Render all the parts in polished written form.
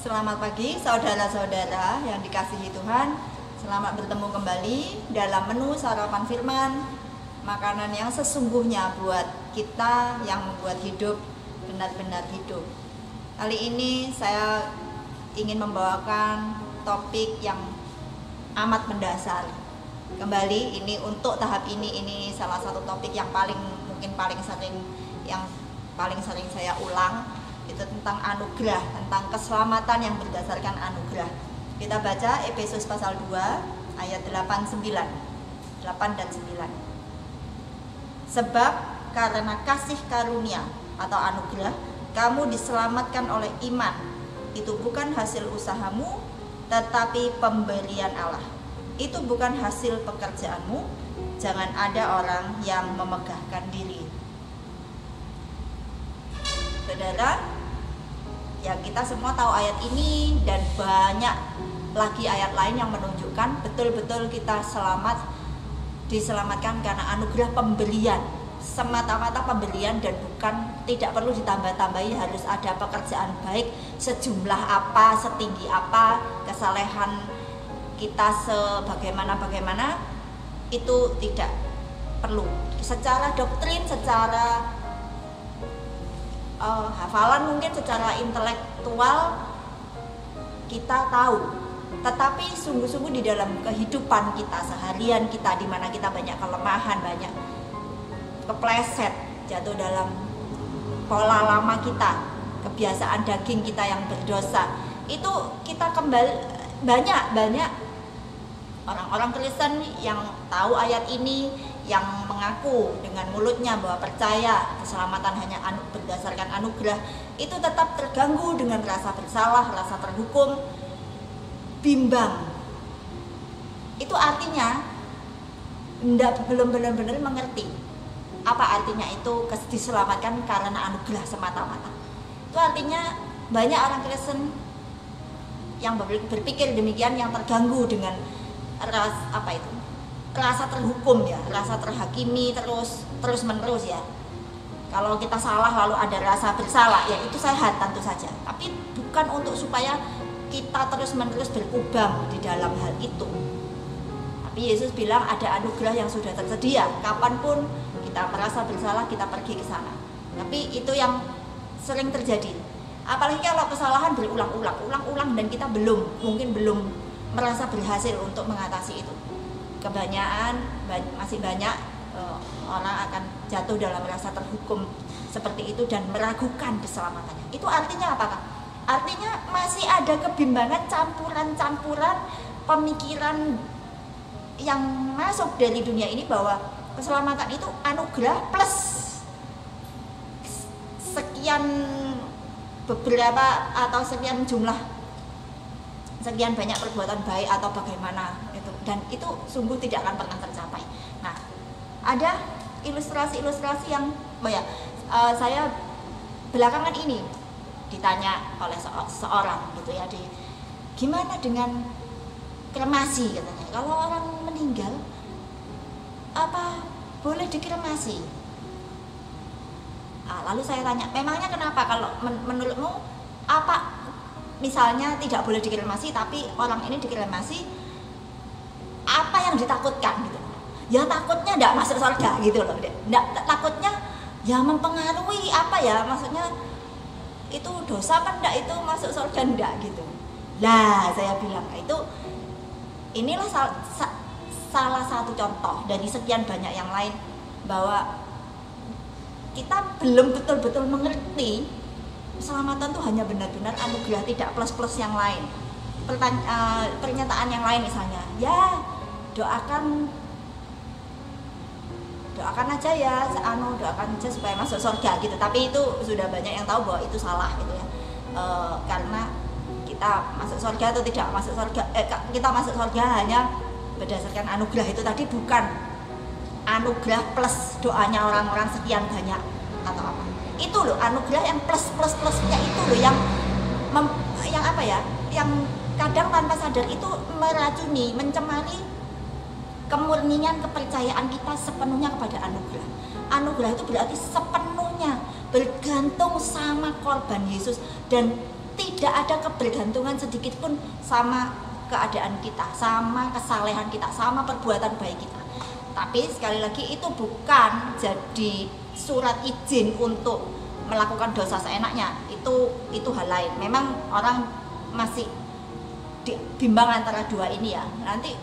Selamat pagi saudara-saudara yang dikasihi Tuhan. Selamat bertemu kembali dalam menu sarapan firman, makanan yang sesungguhnya buat kita yang membuat hidup benar-benar hidup. Kali ini saya ingin membawakan topik yang amat mendasar. Kembali ini untuk tahap ini salah satu topik yang paling sering saya ulang. Itu tentang anugerah, tentang keselamatan yang berdasarkan anugerah. Kita baca Efesus pasal 2 ayat 8 dan 9. Sebab karena kasih karunia atau anugerah kamu diselamatkan oleh iman. Itu bukan hasil usahamu, tetapi pemberian Allah. Itu bukan hasil pekerjaanmu. Jangan ada orang yang memegahkan diri. Saudara, ya kita semua tahu ayat ini dan banyak lagi ayat lain yang menunjukkan betul-betul kita diselamatkan karena anugerah pemberian, semata-mata pemberian dan tidak perlu ditambah-tambahi harus ada pekerjaan baik sejumlah apa, setinggi apa, kesalehan kita sebagaimana itu tidak perlu. Secara doktrin, secara hafalan mungkin secara intelektual kita tahu, tetapi sungguh-sungguh di dalam kehidupan kita seharian kita, di mana kita banyak kelemahan, banyak kepleset, jatuh dalam pola lama kita, kebiasaan daging kita yang berdosa, itu kita kembali banyak orang-orang Kristen yang tahu ayat ini, yang mengaku dengan mulutnya bahwa percaya keselamatan hanya berdasarkan anugerah, itu tetap terganggu dengan rasa bersalah, rasa terhukum, bimbang. Itu artinya belum benar-benar mengerti apa artinya itu diselamatkan karena anugerah semata-mata. Itu artinya banyak orang Kristen yang berpikir demikian, yang terganggu dengan rasa terhukum ya, rasa terhakimi terus menerus ya. Kalau kita salah lalu ada rasa bersalah ya, itu sehat tentu saja, tapi bukan untuk supaya kita terus menerus berkubang di dalam hal itu. Tapi Yesus bilang ada anugerah yang sudah tersedia, kapanpun kita merasa bersalah kita pergi ke sana. Tapi itu yang sering terjadi, apalagi kalau kesalahan berulang-ulang dan kita mungkin belum merasa berhasil untuk mengatasi itu. Masih banyak orang akan jatuh dalam rasa terhukum seperti itu dan meragukan keselamatannya. Itu artinya apa, Kak? Artinya masih ada kebimbangan, campuran pemikiran yang masuk dari dunia ini bahwa keselamatan itu anugerah plus sekian beberapa atau sekian banyak perbuatan baik atau bagaimana itu, dan itu sungguh tidak akan pernah tercapai. Nah, ada ilustrasi yang saya belakangan ini ditanya oleh seorang gitu ya, gimana dengan kremasi katanya, kalau orang meninggal apa boleh dikremasi? Lalu saya tanya, memangnya kenapa, kalau menurutmu apa misalnya tidak boleh dikremasi tapi orang ini dikremasi, apa yang ditakutkan gitu? Ya takutnya tidak masuk surga gitu loh, takutnya ya mempengaruhi apa ya, maksudnya itu dosa kan enggak, itu masuk surga enggak gitu. Lah saya bilang inilah salah satu contoh dari sekian banyak yang lain bahwa kita belum betul-betul mengerti keselamatan itu hanya benar-benar anugerah, tidak plus-plus yang lain. Pernyataan yang lain misalnya, ya doakan aja ya, doakan aja supaya masuk surga gitu. Tapi itu sudah banyak yang tahu bahwa itu salah gitu ya. Karena kita masuk surga atau tidak masuk surga, kita masuk surga hanya berdasarkan anugerah itu tadi, bukan anugerah plus doanya orang-orang sekian banyak atau apa. Itu loh anugerah yang plus-plusnya itu loh yang kadang tanpa sadar itu meracuni, mencemari kemurnian kepercayaan kita sepenuhnya kepada anugerah. Anugerah itu berarti sepenuhnya bergantung sama korban Yesus dan tidak tidak ada kebergantungan sedikit pun sama keadaan kita, sama kesalehan kita, sama perbuatan baik kita. Tapi sekali lagi itu bukan jadi surat izin untuk melakukan dosa seenaknya. Itu hal lain. Memang orang masih bimbang antara dua ini ya. Nanti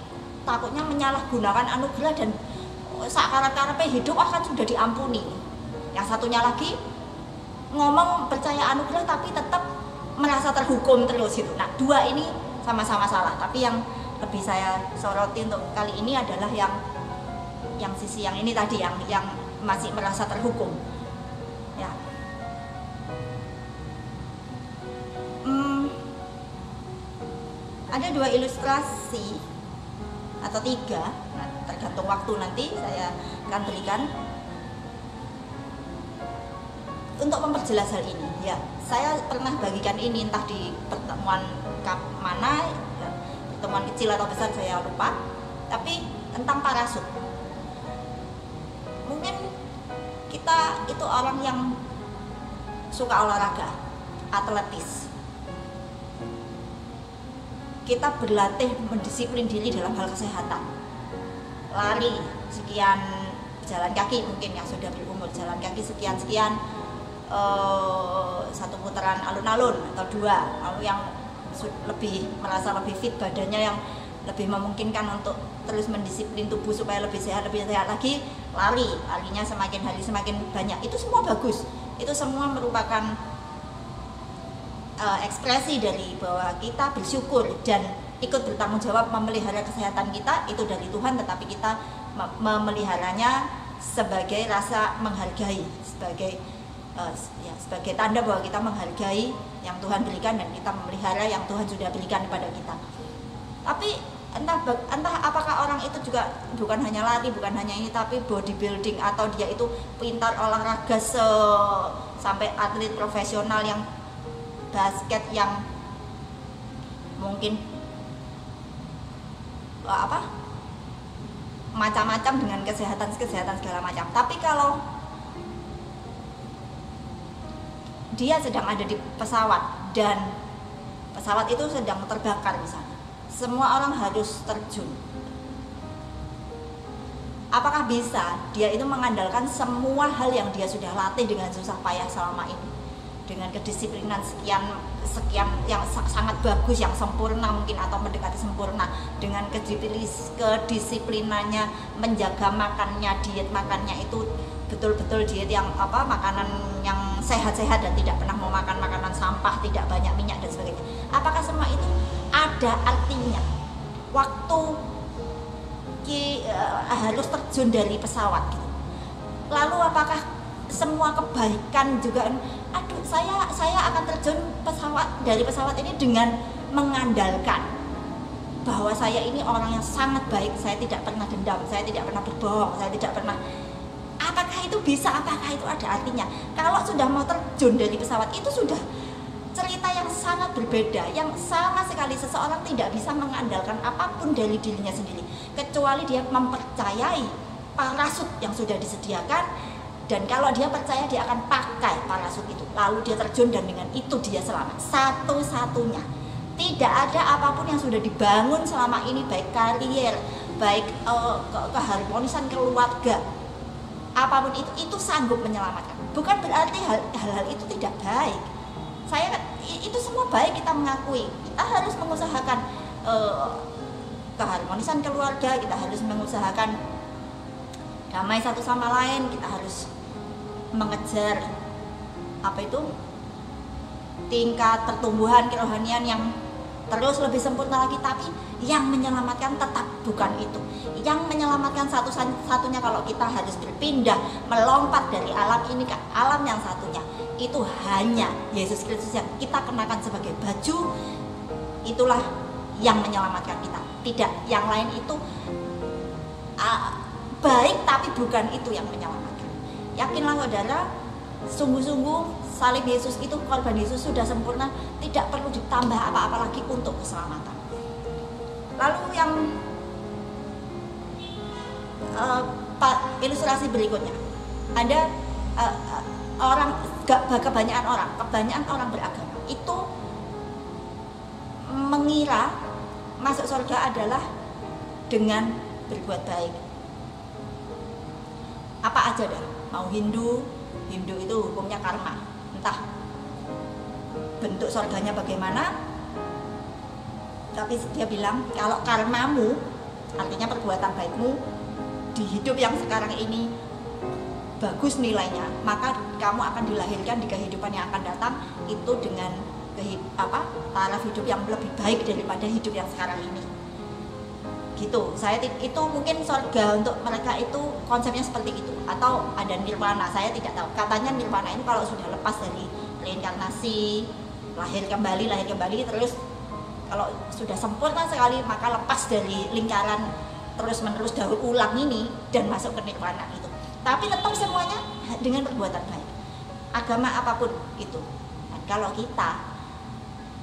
takutnya menyalahgunakan anugerah dan sakarep-karepe hidup akan sudah diampuni. Yang satunya lagi ngomong percaya anugerah tapi tetap merasa terhukum terus gitu. Nah, dua ini sama-sama salah. Tapi yang lebih saya soroti untuk kali ini adalah yang sisi yang ini tadi, yang masih merasa terhukum. Ya. Ada dua ilustrasi atau tiga, nah, tergantung waktu nanti saya akan berikan untuk memperjelas hal ini. Ya, saya pernah bagikan ini entah di pertemuan mana, ya, pertemuan kecil atau besar saya lupa, tapi tentang parasut. Mungkin kita itu orang yang suka olahraga, atletis. Kita berlatih mendisiplin diri dalam hal kesehatan. Lari sekian, jalan kaki mungkin yang sudah berumur, jalan kaki sekian-sekian, satu putaran alun-alun atau dua. Lalu yang lebih merasa lebih fit badannya, yang lebih memungkinkan untuk terus mendisiplin tubuh supaya lebih sehat lagi, larinya semakin hari semakin banyak. Itu semua bagus, itu semua merupakan ekspresi dari bahwa kita bersyukur dan ikut bertanggung jawab memelihara kesehatan kita. Itu dari Tuhan, tetapi kita memeliharanya sebagai rasa menghargai, sebagai sebagai tanda bahwa kita menghargai yang Tuhan berikan dan kita memelihara yang Tuhan sudah berikan kepada kita. Tapi entah apakah orang itu juga bukan hanya lari, bukan hanya ini, tapi bodybuilding atau dia itu pintar olahraga sampai atlet profesional yang basket, yang mungkin macam-macam dengan kesehatan segala macam. Tapi kalau dia sedang ada di pesawat dan pesawat itu sedang terbakar misalnya, semua orang harus terjun. Apakah bisa dia itu mengandalkan semua hal yang dia sudah latih dengan susah payah selama ini, dengan kedisiplinan sekian yang sangat bagus, yang sempurna mungkin atau mendekati sempurna, dengan kedisiplinannya menjaga makannya, diet makannya itu betul-betul diet yang makanan yang sehat-sehat dan tidak pernah mau makan makanan sampah, tidak banyak minyak dan sebagainya. Apakah semua itu ada artinya waktu harus terjun dari pesawat gitu? Lalu apakah semua kebaikan juga, saya akan terjun dari pesawat ini dengan mengandalkan bahwa saya ini orang yang sangat baik, saya tidak pernah dendam, saya tidak pernah berbohong, saya tidak pernah. Apakah itu bisa? Apakah itu ada artinya? Kalau sudah mau terjun dari pesawat, itu sudah cerita yang sangat berbeda, yang sama sekali seseorang tidak bisa mengandalkan apapun dari dirinya sendiri, kecuali dia mempercayai parasut yang sudah disediakan. Dan kalau dia percaya, dia akan pakai parasut itu, lalu dia terjun dan dengan itu dia selamat satu-satunya. Tidak ada apapun yang sudah dibangun selama ini, baik karier, baik keharmonisan keluarga, apapun itu sanggup menyelamatkan. Bukan berarti hal-hal itu tidak baik. Itu semua baik, kita mengakui. Kita harus mengusahakan keharmonisan keluarga, kita harus mengusahakan damai satu sama lain, kita harus mengejar tingkat pertumbuhan kerohanian yang terus lebih sempurna lagi. Tapi yang menyelamatkan tetap bukan itu. Yang menyelamatkan satu-satunya, kalau kita harus berpindah, melompat dari alam ini ke alam yang satunya, itu hanya Yesus Kristus yang kita kenakan sebagai baju. Itulah yang menyelamatkan kita. Tidak, yang lain itu baik, tapi bukan itu yang menyelamatkan. Yakinlah saudara, sungguh-sungguh salib Yesus itu, korban Yesus sudah sempurna, tidak perlu ditambah apa-apa lagi untuk keselamatan. Lalu yang ilustrasi berikutnya, ada kebanyakan orang beragama itu mengira masuk surga adalah dengan berbuat baik. Apa aja dah, mau Hindu itu hukumnya karma, entah bentuk surganya bagaimana, tapi dia bilang kalau karmamu, artinya perbuatan baikmu di hidup yang sekarang ini bagus nilainya, maka kamu akan dilahirkan di kehidupan yang akan datang itu dengan taraf hidup yang lebih baik daripada hidup yang sekarang ini. Gitu. Itu mungkin surga untuk mereka itu konsepnya seperti itu, atau ada nirwana, saya tidak tahu. Katanya nirwana itu kalau sudah lepas dari reinkarnasi, lahir kembali terus kalau sudah sempurna sekali maka lepas dari lingkaran terus menerus daur ulang ini dan masuk ke nirwana itu. Tapi tetap semuanya dengan perbuatan baik, agama apapun itu. Dan kalau kita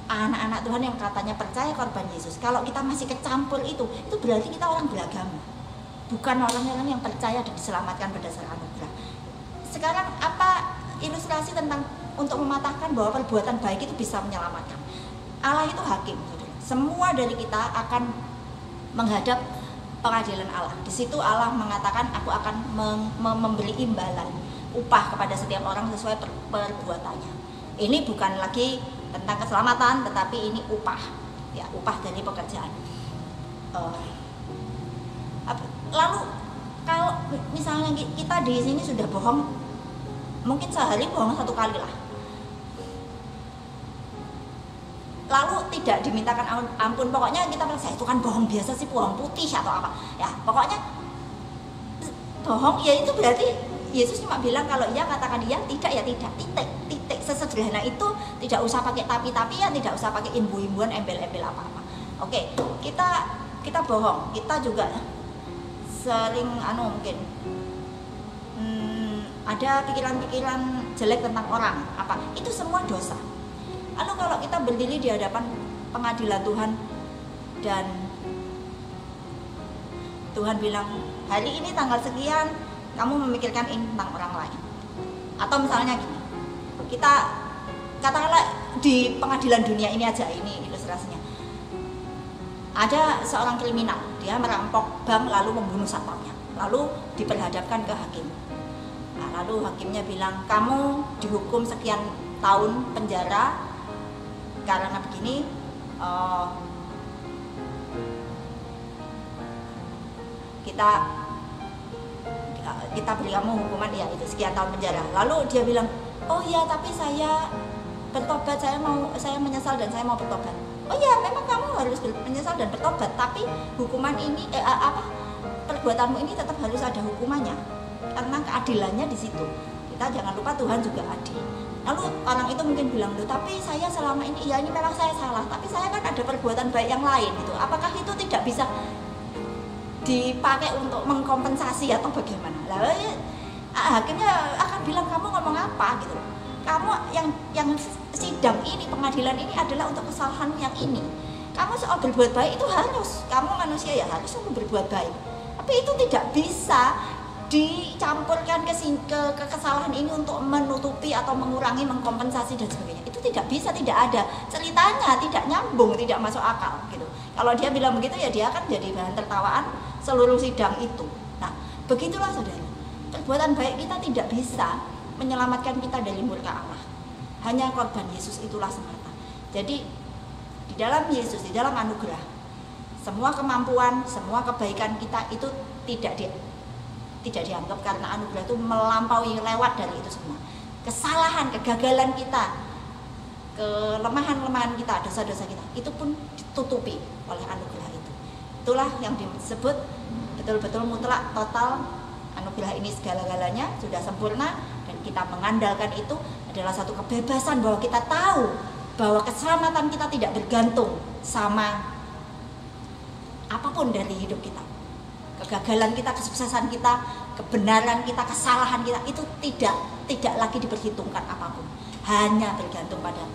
anak-anak Tuhan yang katanya percaya korban Yesus, kalau kita masih kecampur itu berarti kita orang beragama, bukan orang-orang yang percaya dan diselamatkan berdasarkan anugerah. Sekarang apa ilustrasi tentang untuk mematahkan bahwa perbuatan baik itu bisa menyelamatkan? Allah itu hakim, saudara. Semua dari kita akan menghadap pengadilan Allah. Di situ Allah mengatakan, aku akan memberi imbalan upah kepada setiap orang sesuai perbuatannya. Ini bukan lagi tentang keselamatan, tetapi ini upah, ya, upah dari pekerjaan. Lalu kalau misalnya kita di sini sudah bohong, mungkin sehari bohong 1 kali lah, lalu tidak dimintakan ampun, pokoknya kita merasa itu kan bohong biasa sih, bohong putih atau apa, ya pokoknya bohong, ya itu berarti Yesus cuma bilang kalau iya katakan iya, tidak ya tidak, titik. Sesederhana itu, tidak usah pakai tapi-tapian, tidak usah pakai imbu-imbuan, embel-embel apa-apa. Oke, kita bohong, kita juga sering mungkin ada pikiran-pikiran jelek tentang orang, apa itu semua dosa. Lalu kalau kita berdiri di hadapan pengadilan Tuhan dan Tuhan bilang hari ini tanggal sekian kamu memikirkan ini tentang orang lain, atau misalnya gini, kita katakanlah di pengadilan dunia ini aja, ini ilustrasinya, ada seorang kriminal, dia merampok bank lalu membunuh satpamnya, lalu diperhadapkan ke hakim. Nah, lalu hakimnya bilang kamu dihukum sekian tahun penjara karena begini, kita beri kamu hukuman ya itu sekian tahun penjara. Lalu dia bilang, oh ya tapi saya bertobat, saya menyesal dan saya mau bertobat. Oh ya memang kamu harus menyesal dan bertobat, tapi hukuman ini perbuatanmu ini tetap harus ada hukumannya, karena keadilannya di situ. Kita jangan lupa Tuhan juga adil. Lalu orang itu mungkin bilang, loh tapi saya selama ini, ya ini memang saya salah, tapi saya kan ada perbuatan baik yang lain gitu. Apakah itu tidak bisa dipakai untuk mengkompensasi atau bagaimana? Lalu hakimnya akan bilang kamu ngomong apa gitu. Kamu yang sidang ini, pengadilan ini adalah untuk kesalahan yang ini. Kamu soal berbuat baik itu harus, kamu manusia ya harus berbuat baik. Tapi itu tidak bisa dicampurkan ke kesalahan ini untuk menutupi atau mengurangi, mengkompensasi dan sebagainya. Itu tidak bisa, tidak ada ceritanya, tidak nyambung, tidak masuk akal gitu. Kalau dia bilang begitu ya dia akan jadi bahan tertawaan seluruh sidang itu. Nah, begitulah saudara. Perbuatan baik kita tidak bisa menyelamatkan kita dari murka Allah. Hanya korban Yesus itulah semata. Jadi di dalam Yesus, di dalam anugerah, semua kemampuan, semua kebaikan kita itu tidak dianggap, karena anugerah itu melampaui, lewat dari itu semua. Kesalahan, kegagalan kita, kelemahan-kelemahan kita, dosa-dosa kita, itu pun ditutupi oleh anugerah itu. Itulah yang disebut betul-betul mutlak, total. Anugerah ini segala-galanya sudah sempurna, dan kita mengandalkan itu adalah satu kebebasan bahwa kita tahu bahwa keselamatan kita tidak bergantung sama apapun dari hidup kita. Kegagalan kita, kesuksesan kita, kebenaran kita, kesalahan kita itu tidak lagi diperhitungkan apapun. Hanya bergantung pada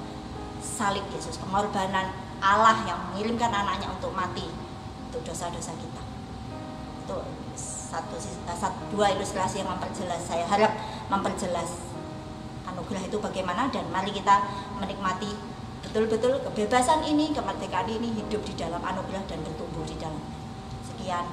salib Yesus, pengorbanan Allah yang mengirimkan anaknya untuk mati untuk dosa-dosa kita. Itu dua ilustrasi yang memperjelas, saya harap memperjelas anugerah itu bagaimana, dan mari kita menikmati betul-betul kebebasan ini, kemerdekaan ini hidup di dalam anugerah dan bertumbuh di dalam. Sekian.